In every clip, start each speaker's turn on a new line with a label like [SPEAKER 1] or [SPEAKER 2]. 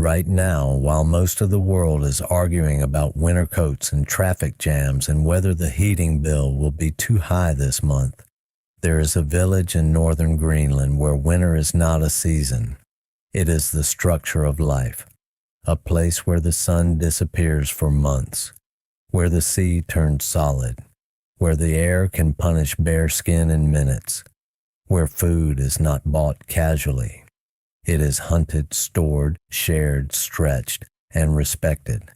[SPEAKER 1] Right now, while most of the world is arguing about winter coats and traffic jams and whether the heating bill will be too high this month, there is a village in northern Greenland where winter is not a season. It is the structure of life, a place where the sun disappears for months, where the sea turns solid, where the air can punish bare skin in minutes, where food is not bought casually. It is hunted, stored, shared, stretched, and respected.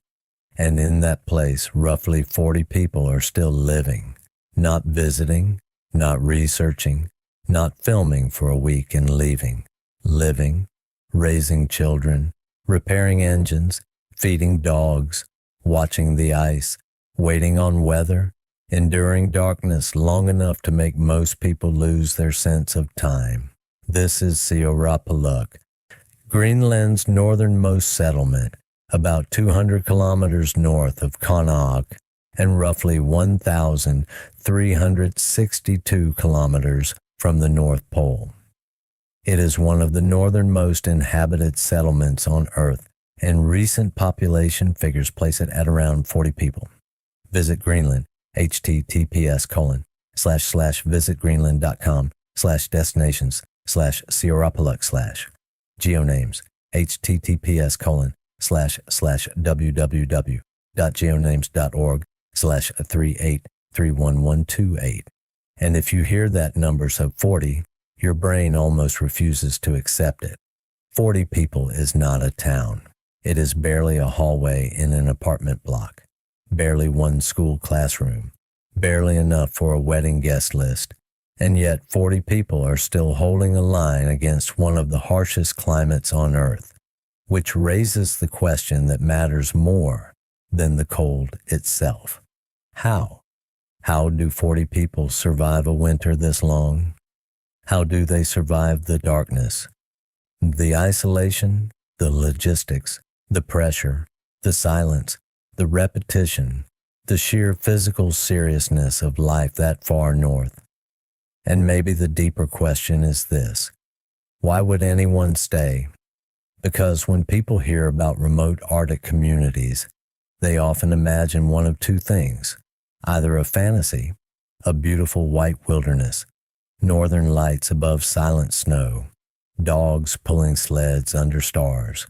[SPEAKER 1] And in that place, roughly 40 people are still living, not visiting, not researching, not filming for a week and leaving, living, raising children, repairing engines, feeding dogs, watching the ice, waiting on weather, enduring darkness long enough to make most people lose their sense of time. This is Siorapaluk, Greenland's northernmost settlement, about 200 kilometers north of Qaanaaq and roughly 1,362 kilometers from the North Pole. It is one of the northernmost inhabited settlements on Earth, and recent population figures place it at around 40 people. Visit Greenland, https://visitgreenland.com/destinations/Siorapaluk/ geonames, https://www.geonames.org/3831128. And if you hear that number so 40, your brain almost refuses to accept it. 40 people is not a town. It is barely a hallway in an apartment block, barely one school classroom, barely enough for a wedding guest list, and yet 40 people are still holding a line against one of the harshest climates on Earth, which raises the question that matters more than the cold itself. How? How do 40 people survive a winter this long? How do they survive the darkness, the isolation, the logistics, the pressure, the silence, the repetition, the sheer physical seriousness of life that far north? And maybe the deeper question is this: why would anyone stay? Because when people hear about remote Arctic communities, they often imagine one of two things: either a fantasy, a beautiful white wilderness, northern lights above silent snow, dogs pulling sleds under stars,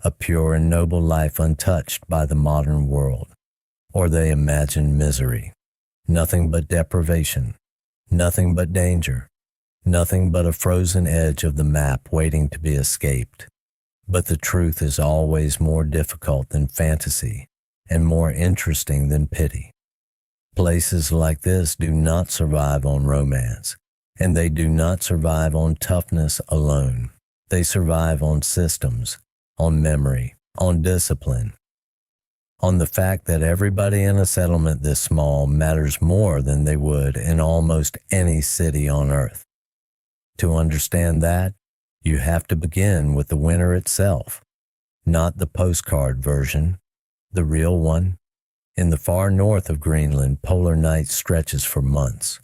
[SPEAKER 1] a pure and noble life untouched by the modern world, or they imagine misery, nothing but deprivation, nothing but danger, nothing but a frozen edge of the map waiting to be escaped. But the truth is always more difficult than fantasy and more interesting than pity. Places like this do not survive on romance, and they do not survive on toughness alone. They survive on systems, on memory, on discipline, on the fact that everybody in a settlement this small matters more than they would in almost any city on Earth. To understand that, you have to begin with the winter itself, not the postcard version, the real one. In the far north of Greenland, polar night stretches for months.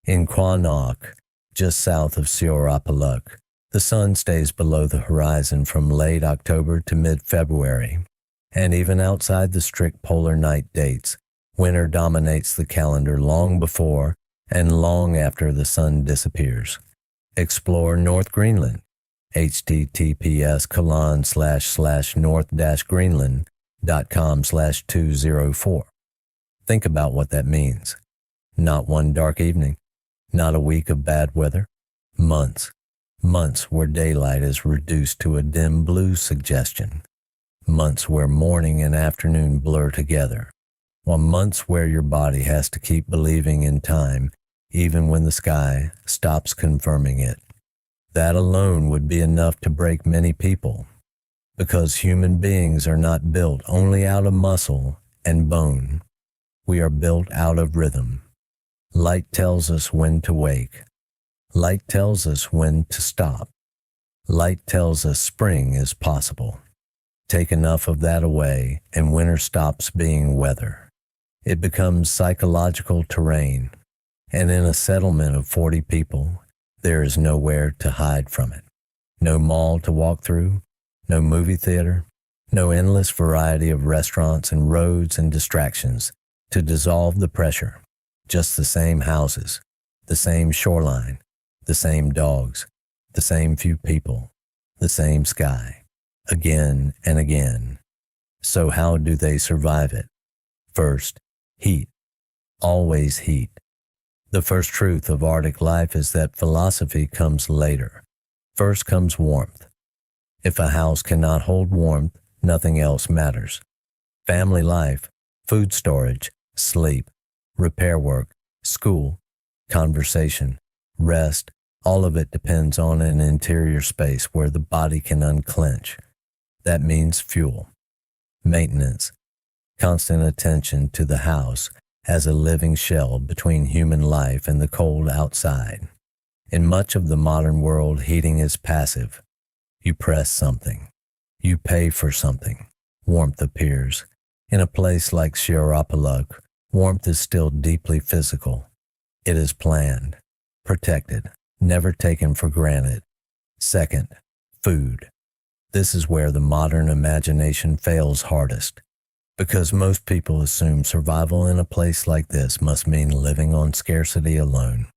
[SPEAKER 1] In Qaanaaq, just south of Siorapaluk, the sun stays below the horizon from late October to mid-February. And even outside the strict polar night dates, winter dominates the calendar long before and long after the sun disappears. Explore North Greenland, https://north-greenland.com/204. Think about what that means. Not one dark evening, not a week of bad weather, months where daylight is reduced to a dim blue suggestion, months where morning and afternoon blur together, or months where your body has to keep believing in time even when the sky stops confirming it. That alone would be enough to break many people, because human beings are not built only out of muscle and bone. We are built out of rhythm. Light tells us when to wake. Light tells us when to stop. Light tells us spring is possible. Take enough of that away, and winter stops being weather. It becomes psychological terrain, and in a settlement of 40 people, there is nowhere to hide from it. No mall to walk through, no movie theater, no endless variety of restaurants and roads and distractions to dissolve the pressure. Just the same houses, the same shoreline, the same dogs, the same few people, the same sky, again and again. So how do they survive it? First, heat. Always heat. The first truth of Arctic life is that philosophy comes later. First comes warmth. If a house cannot hold warmth, nothing else matters. Family life, food storage, sleep, repair work, school, conversation, rest, all of it depends on an interior space where the body can unclench. That means fuel, maintenance, constant attention to the house as a living shell between human life and the cold outside. In much of the modern world, heating is passive. You press something. You pay for something. Warmth appears. In a place like Shiarapaluk, warmth is still deeply physical. It is planned, protected, never taken for granted. Second, food. This is where the modern imagination fails hardest, because most people assume survival in a place like this must mean living on scarcity alone.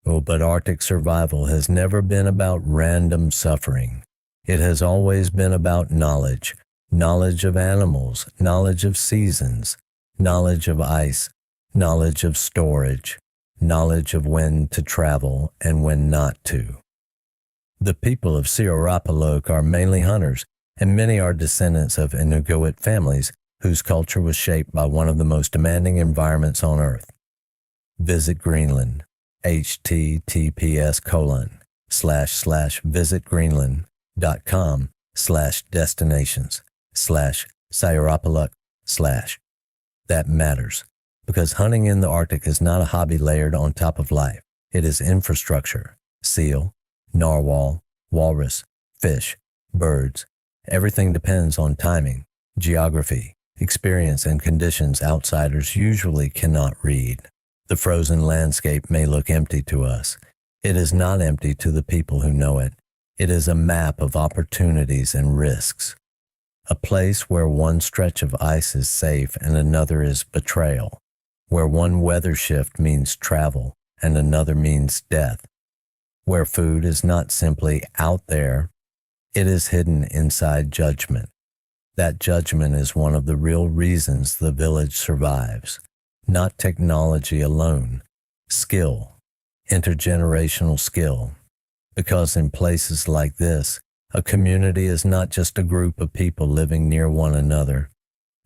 [SPEAKER 1] Oh, but Arctic survival has never been about random suffering. It has always been about knowledge, knowledge of animals, knowledge of seasons, knowledge of ice, knowledge of storage, knowledge of when to travel and when not to. The people of Siorapalok are mainly hunters, and many are descendants of Inuit families whose culture was shaped by one of the most demanding environments on Earth. Visit Greenland, https://visitgreenland.com/destinations/Siorapaluk/. That matters, because hunting in the Arctic is not a hobby layered on top of life. It is infrastructure. Seal, narwhal, walrus, fish, birds. Everything depends on timing, geography, experience, and conditions outsiders usually cannot read. The frozen landscape may look empty to us. It is not empty to the people who know it. It is a map of opportunities and risks. A place where one stretch of ice is safe and another is betrayal, where one weather shift means travel and another means death, where food is not simply out there, it is hidden inside judgment. That judgment is one of the real reasons the village survives. Not technology alone, skill, intergenerational skill. Because in places like this, a community is not just a group of people living near one another.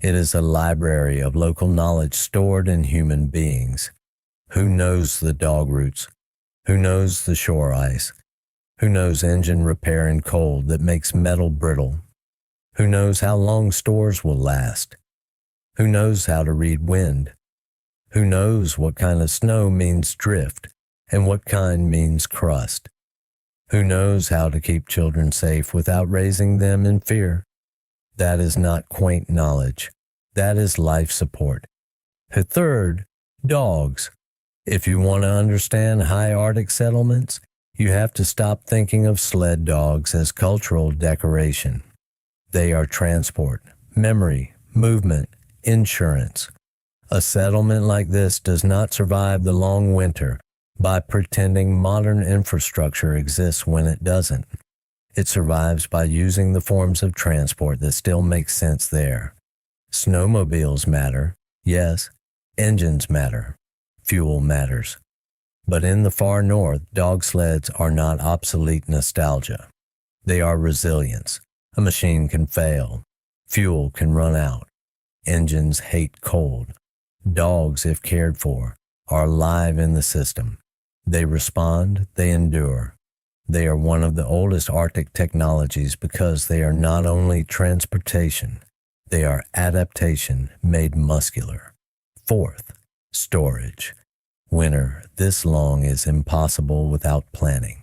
[SPEAKER 1] It is a library of local knowledge stored in human beings. Who knows the dog routes? Who knows the shore ice? Who knows engine repair in cold that makes metal brittle? Who knows how long stores will last? Who knows how to read wind? Who knows what kind of snow means drift and what kind means crust? Who knows how to keep children safe without raising them in fear? That is not quaint knowledge. That is life support. Third, dogs. If you want to understand high Arctic settlements, you have to stop thinking of sled dogs as cultural decoration. They are transport, memory, movement, insurance. A settlement like this does not survive the long winter by pretending modern infrastructure exists when it doesn't. It survives by using the forms of transport that still make sense there. Snowmobiles matter, yes. Engines matter. Fuel matters. But in the far north, dog sleds are not obsolete nostalgia. They are resilience. A machine can fail. Fuel can run out. Engines hate cold. Dogs, if cared for, are alive in the system. They respond, they endure. They are one of the oldest Arctic technologies because they are not only transportation, they are adaptation made muscular. Fourth, storage. Winter this long is impossible without planning.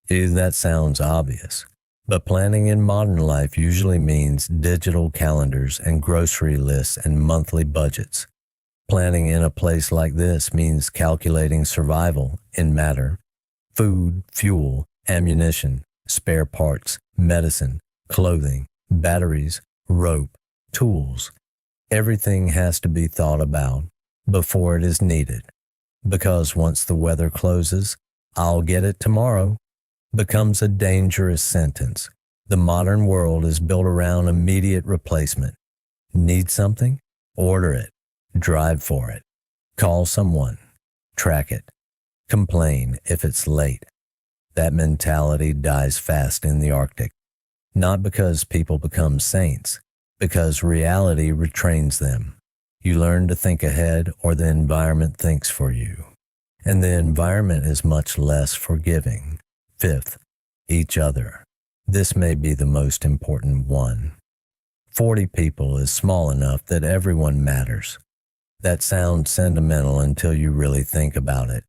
[SPEAKER 1] That sounds obvious, but planning in modern life usually means digital calendars and grocery lists and monthly budgets. Planning in a place like this means calculating survival in matter, food, fuel, ammunition, spare parts, medicine, clothing, batteries, rope, tools. Everything has to be thought about before it is needed, because once the weather closes, "I'll get it tomorrow," becomes a dangerous sentence. The modern world is built around immediate replacement. Need something? Order it. Drive for it. Call someone. Track it. Complain if it's late. That mentality dies fast in the Arctic, not because people become saints, because reality retrains them. You learn to think ahead, or the environment thinks for you. And the environment is much less forgiving. Fifth, each other. This may be the most important one. 40 people is small enough that everyone matters. That sounds sentimental until you really think about it.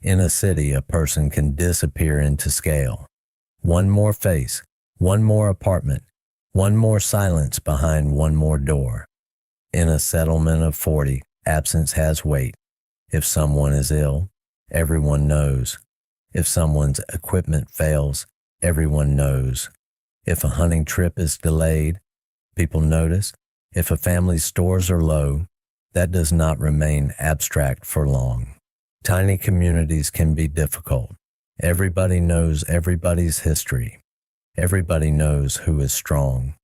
[SPEAKER 1] In a city, a person can disappear into scale. One more face, one more apartment, one more silence behind one more door. In a settlement of 40, absence has weight. If someone is ill, everyone knows. If someone's equipment fails, everyone knows. If a hunting trip is delayed, people notice. If a family's stores are low, that does not remain abstract for long. Tiny communities can be difficult. Everybody knows everybody's history. Everybody knows who is strong,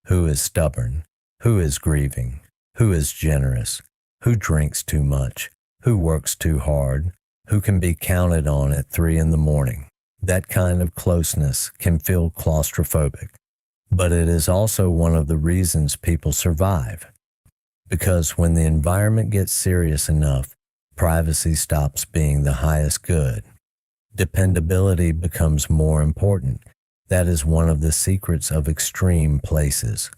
[SPEAKER 1] who is stubborn, who is grieving, who is generous, who drinks too much, who works too hard, who can be counted on at 3 a.m. That kind of closeness can feel claustrophobic, but it is also one of the reasons people survive. Because when the environment gets serious enough, privacy stops being the highest good. Dependability becomes more important. That is one of the secrets of extreme places.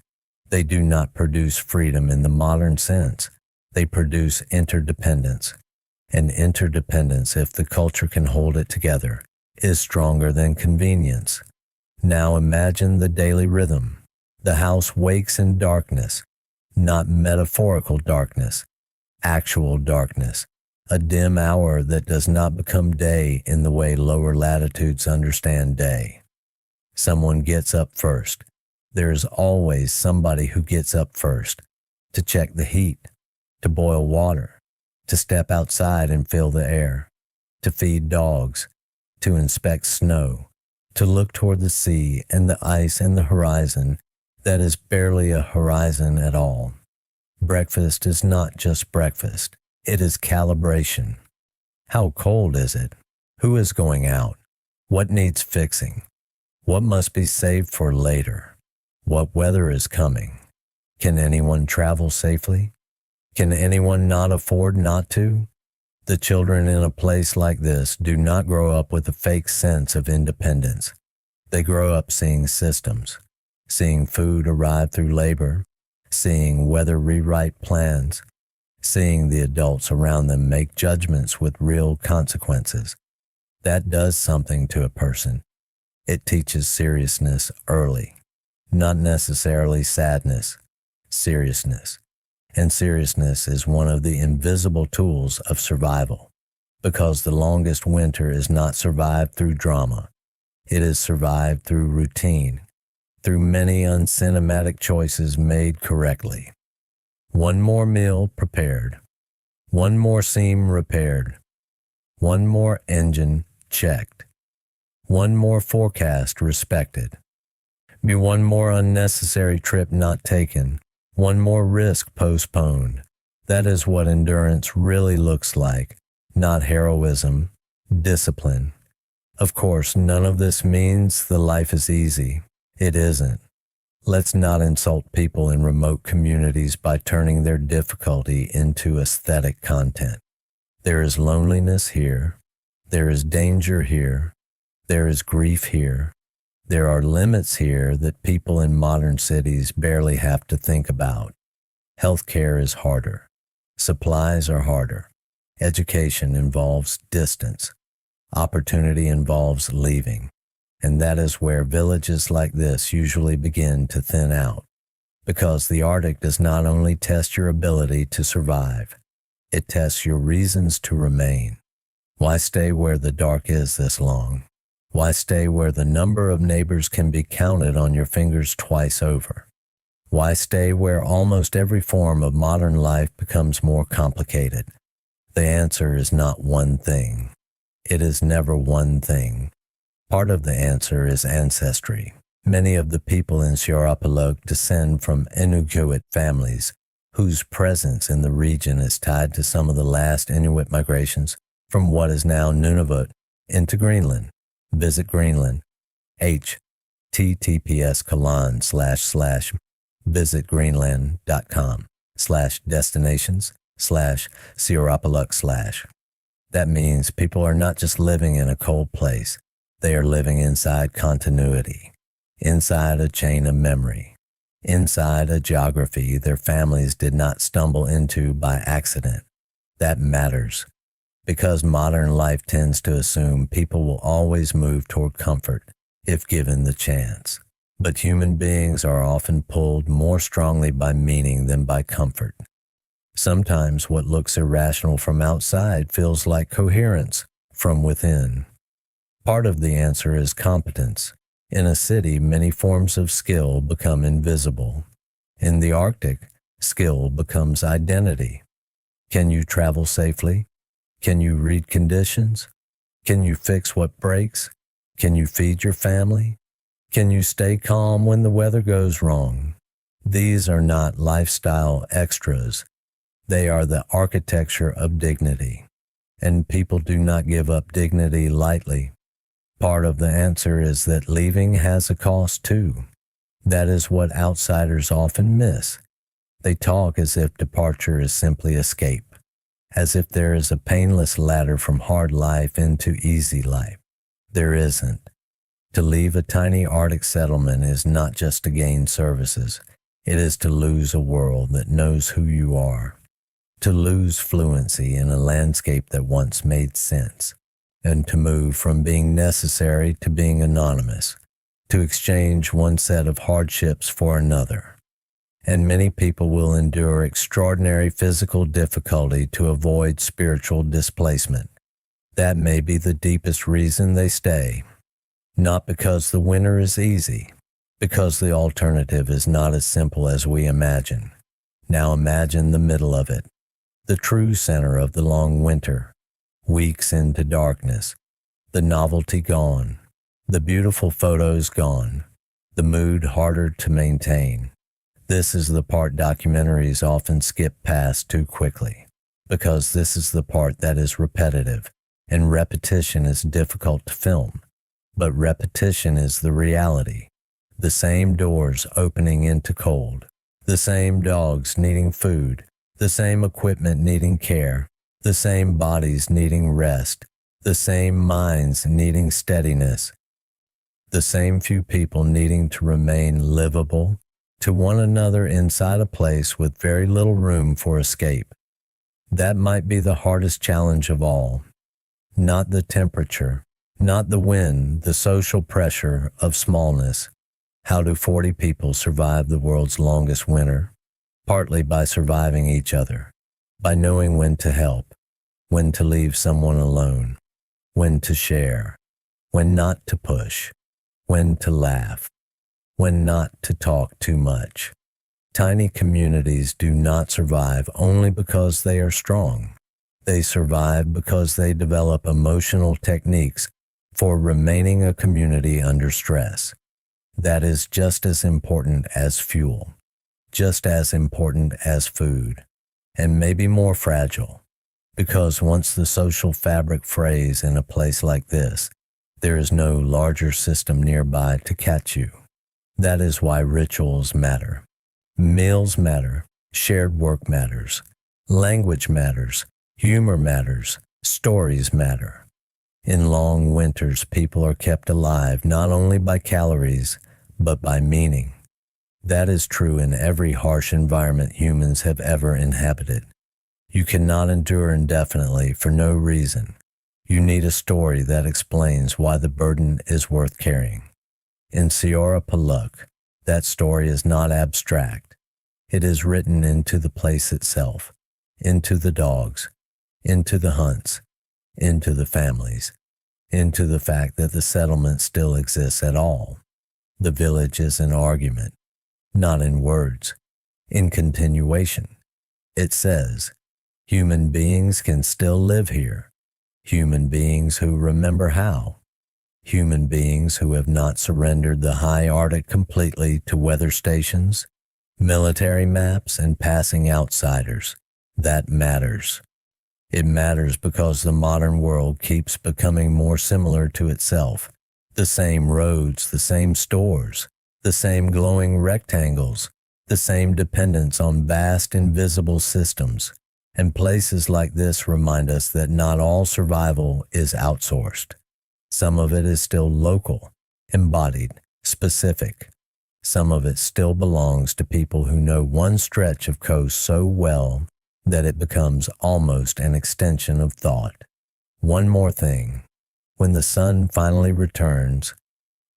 [SPEAKER 1] They do not produce freedom in the modern sense. They produce interdependence. And interdependence, if the culture can hold it together, is stronger than convenience. Now imagine the daily rhythm. The house wakes in darkness, not metaphorical darkness, actual darkness. A dim hour that does not become day in the way lower latitudes understand day. Someone gets up first. There is always somebody who gets up first to check the heat, to boil water, to step outside and feel the air, to feed dogs, to inspect snow, to look toward the sea and the ice and the horizon that is barely a horizon at all. Breakfast is not just breakfast. It is calibration. How cold is it? Who is going out? What needs fixing? What must be saved for later? What weather is coming? Can anyone travel safely? Can anyone not afford not to? The children in a place like this do not grow up with a fake sense of independence. They grow up seeing systems, seeing food arrive through labor, seeing weather rewrite plans, seeing the adults around them make judgments with real consequences. That does something to a person. It teaches seriousness early, not necessarily sadness, seriousness. And seriousness is one of the invisible tools of survival, because the longest winter is not survived through drama. It is survived through routine, through many uncinematic choices made correctly. One more meal prepared, one more seam repaired, one more engine checked, one more forecast respected, be one more unnecessary trip not taken, one more risk postponed. That is what endurance really looks like, not heroism, discipline. Of course, none of this means the life is easy. It isn't. Let's not insult people in remote communities by turning their difficulty into aesthetic content. There is loneliness here. There is danger here. There is grief here. There are limits here that people in modern cities barely have to think about. Healthcare is harder. Supplies are harder. Education involves distance. Opportunity involves leaving. And that is where villages like this usually begin to thin out, because the Arctic does not only test your ability to survive, it tests your reasons to remain. Why stay where the dark is this long? Why stay where the number of neighbors can be counted on your fingers twice over? Why stay where almost every form of modern life becomes more complicated? The answer is not one thing. It is never one thing. Part of the answer is ancestry. Many of the people in Sierra descend from Inuit families whose presence in the region is tied to some of the last Inuit migrations from what is now Nunavut into Greenland. Visit Greenland. https://visitgreenland.com/destinations/Sierra. That means people are not just living in a cold place. They are living inside continuity, inside a chain of memory, inside a geography their families did not stumble into by accident. That matters, because modern life tends to assume people will always move toward comfort if given the chance. But human beings are often pulled more strongly by meaning than by comfort. Sometimes what looks irrational from outside feels like coherence from within. Part of the answer is competence. In a city, many forms of skill become invisible. In the Arctic, skill becomes identity. Can you travel safely? Can you read conditions? Can you fix what breaks? Can you feed your family? Can you stay calm when the weather goes wrong? These are not lifestyle extras. They are the architecture of dignity. And people do not give up dignity lightly. Part of the answer is that leaving has a cost too. That is what outsiders often miss. They talk as if departure is simply escape, as if there is a painless ladder from hard life into easy life. There isn't. To leave a tiny Arctic settlement is not just to gain services. It is to lose a world that knows who you are, to lose fluency in a landscape that once made sense, and to move from being necessary to being anonymous, to exchange one set of hardships for another. And many people will endure extraordinary physical difficulty to avoid spiritual displacement. That may be the deepest reason they stay. Not because the winter is easy, because the alternative is not as simple as we imagine. Now imagine the middle of it, the true center of the long winter. Weeks into darkness, the novelty gone, the beautiful photos gone, the mood harder to maintain. This is the part documentaries often skip past too quickly, because this is the part that is repetitive, and repetition is difficult to film. But repetition is the reality. The same doors opening into cold, the same dogs needing food, the same equipment needing care, the same bodies needing rest, the same minds needing steadiness, the same few people needing to remain livable to one another inside a place with very little room for escape. That might be the hardest challenge of all. Not the temperature, not the wind, the social pressure of smallness. How do 40 people survive the world's longest winter? Partly by surviving each other, by knowing when to help, when to leave someone alone, when to share, when not to push, when to laugh, when not to talk too much. Tiny communities do not survive only because they are strong. They survive because they develop emotional techniques for remaining a community under stress. That is just as important as fuel, just as important as food, and maybe more fragile. Because once the social fabric frays in a place like this, there is no larger system nearby to catch you. That is why rituals matter. Meals matter. Shared work matters. Language matters. Humor matters. Stories matter. In long winters, people are kept alive not only by calories, but by meaning. That is true in every harsh environment humans have ever inhabited. You cannot endure indefinitely for no reason. You need a story that explains why the burden is worth carrying. In Sierra, that story is not abstract. It is written into the place itself, into the dogs, into the hunts, into the families. into the fact that the settlement still exists at all. The village is an argument, not in words, in continuation. It says, human beings can still live here, human beings who remember how, human beings who have not surrendered the high Arctic completely to weather stations, military maps, and passing outsiders. That matters. It matters because the modern world keeps becoming more similar to itself. The same roads, the same stores, the same glowing rectangles, the same dependence on vast invisible systems. And places like this remind us that not all survival is outsourced. Some of it is still local, embodied, specific. Some of it still belongs to people who know one stretch of coast so well that it becomes almost an extension of thought. One more thing. When the sun finally returns,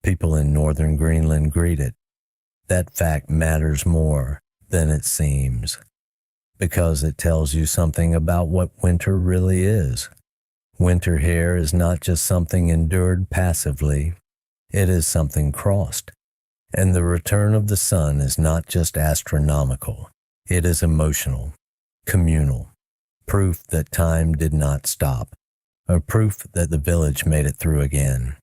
[SPEAKER 1] people in northern Greenland greet it. That fact matters more than it seems, because it tells you something about what winter really is. Winter here is not just something endured passively, it is something crossed. And the return of the sun is not just astronomical, it is emotional, communal, proof that time did not stop, or proof that the village made it through again.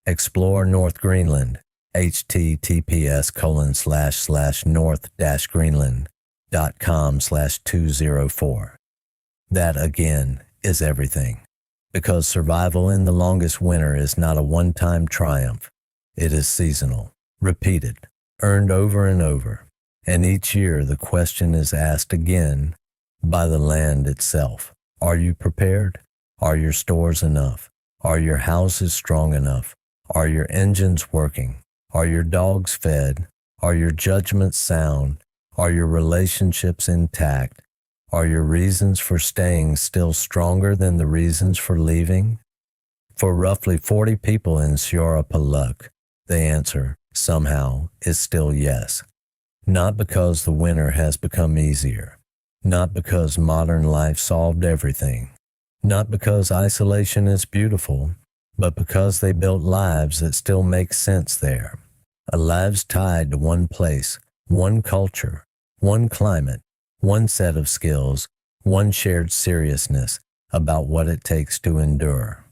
[SPEAKER 1] Explore North Greenland, https://north-greenland.com/204. That again is everything, because survival in the longest winter is not a one-time triumph. It is seasonal, repeated, earned over and over, and each year the question is asked again by the land itself. Are you prepared? Are your stores enough? Are your houses strong enough? Are your engines working? Are your dogs fed? Are your judgments sound? Are your relationships intact? Are your reasons for staying still stronger than the reasons for leaving? For roughly 40 people in Siorapaluk, the answer, somehow, is still yes. Not because the winter has become easier. Not because modern life solved everything. Not because isolation is beautiful, but because they built lives that still make sense there. Lives tied to one place, one culture, one climate, one set of skills, one shared seriousness about what it takes to endure.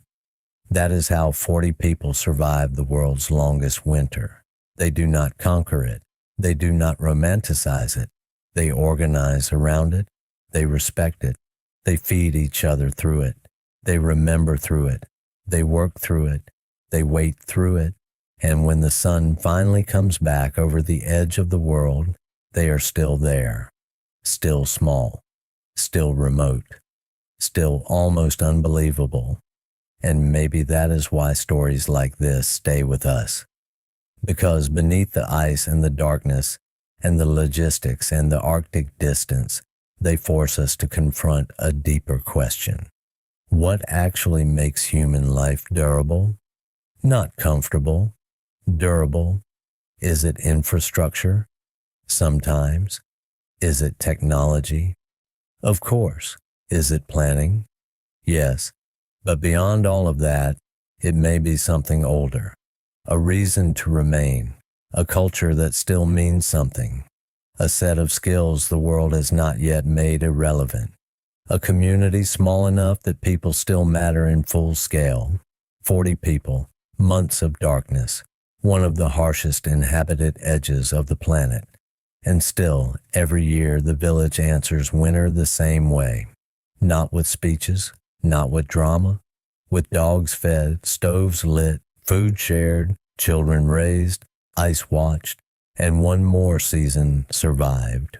[SPEAKER 1] That is how 40 people survive the world's longest winter. They do not conquer it. They do not romanticize it. They organize around it. They respect it. They feed each other through it. They remember through it. They work through it. They wait through it. And when the sun finally comes back over the edge of the world, they are still there. Still small, still remote, still almost unbelievable. And maybe that is why stories like this stay with us. Because beneath the ice and the darkness and the logistics and the Arctic distance, they force us to confront a deeper question. What actually makes human life durable? Not comfortable. Durable. Is it infrastructure? Sometimes. Is it technology? Of course. Is it planning? Yes. But beyond all of that, it may be something older. A reason to remain. A culture that still means something. A set of skills the world has not yet made irrelevant. A community small enough that people still matter in full scale. 40 people, months of darkness, one of the harshest inhabited edges of the planet. And still, every year the village answers winter the same way. Not with speeches, not with drama, with dogs fed, stoves lit, food shared, children raised, ice watched, and one more season survived.